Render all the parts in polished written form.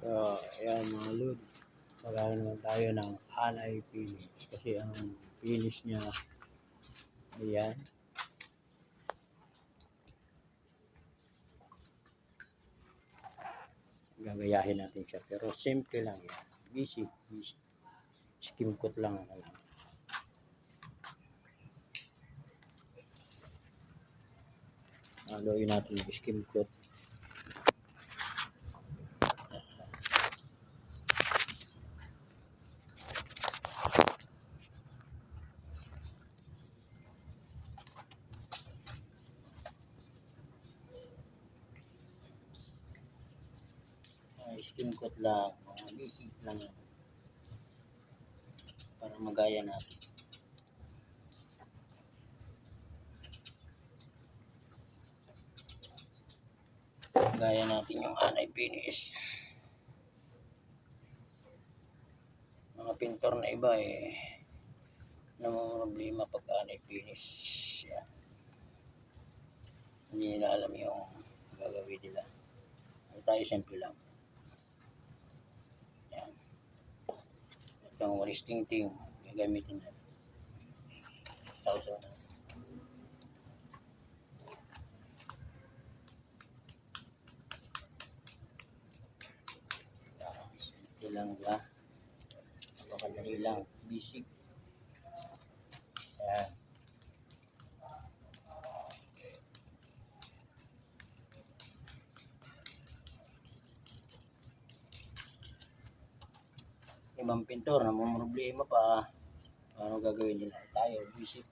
Ayan mga lod. Magkakaroon naman tayo ng anay finish. Kasi ang finish niya, ayan. Gagayahin natin siya. Pero simple lang yan. Basic. Skim coat lang. Gagawin natin yung skim coat. Skim coat lang, mga basic lang para magaya natin. Gaya natin yung anay finish. Mga pintor na iba namumroblema pag anay finish. Yan. Hindi nila alam yung gagawin nila. Tayo simple lang. Yan. Itong walis ting-ting gagamitin natin. Sausaw na. Simple lang ba? Napakadali lang. Basic. Yan. Ibang pintor na may problema pa. Ano gagawin nila? Tayo, basic.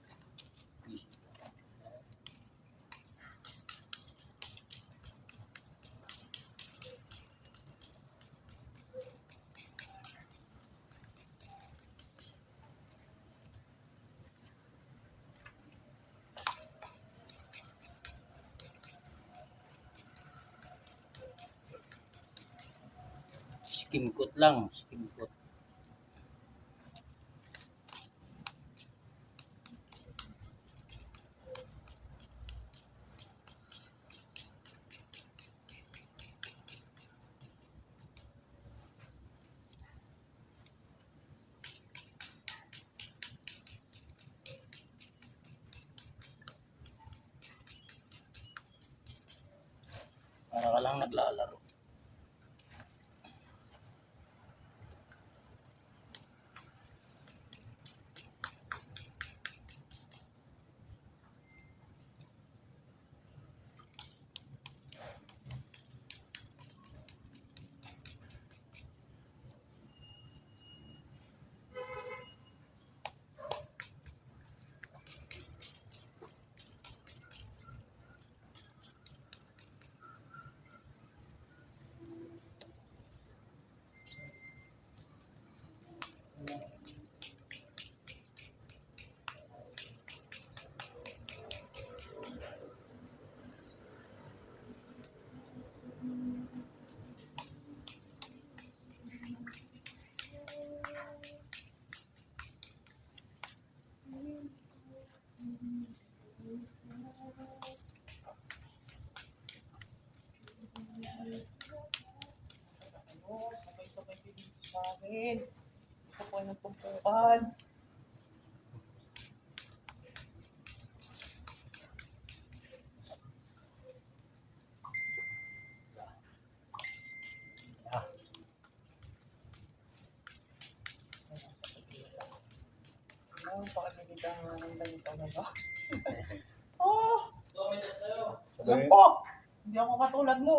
Skim coat lang, skim coat. Para ka lang naglalaro. Sabay-sabay din sa akin. Ito po ay nagpumpukan. Pakikita nga ng ganito na ba? Oh! Yan po! Hindi ako katulad mo.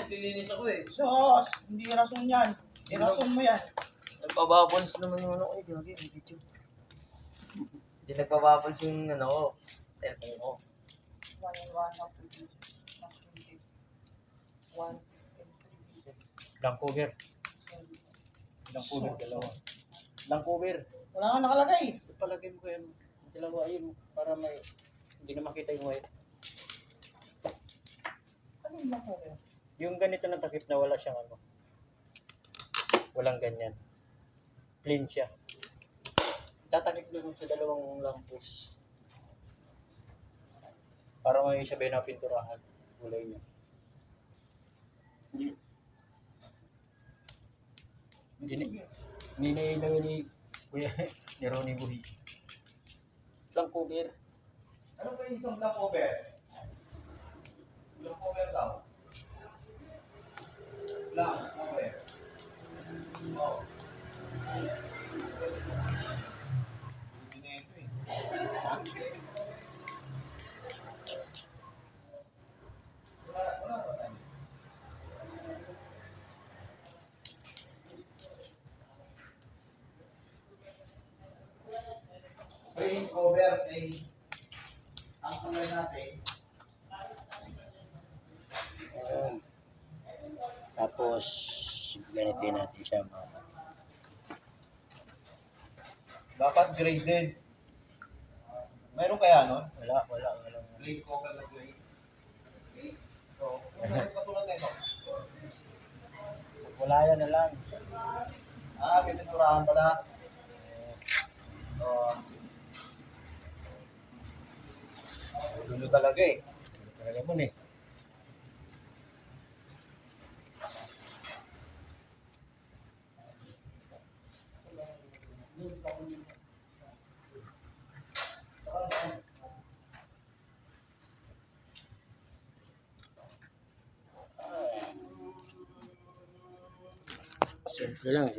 Naglilinis ako eh. Sos! Hindi rason yan. Irason mo yan. Nagpabubbles naman yung ano ko. Gagi, may video. Hindi nagpabubbles yung ano ko. Telephone ko. 1 and 1, half 2 pieces. Mas 20. 1 and 3 pieces. Vancouver. Vancouver, dalawa. Vancouver. Wala nga nakalagay. Palagay mo kayo. Dalawa ayun. Para may hindi na makita yung white. Ano yung lang po yun? Yung ganito na takip na wala siyang ano. Walang ganyan. Plain siya. Tatakip doon sa dalawang lampos. Para may sabay na pinturahan. Kulay niya. Hindi na ilang ni Kuya ni Ronnie Buhi. Lang cover. Ano ba yung isang black cover? Black cover daw. Black cover. Oh. Hindi na ito eh. Ha? Wala ba tayo? Plain cover, plain. Ang kulay natin. Ayun. Tapos, ganito natin siya mga Dapat graded. Meron kaya nun? wala. Plain cover na plain. So, katulad na ito. Wala yan na lang. Pininturahan pala. So, dulo talaga eh. Talaga mo eh. Simple lang.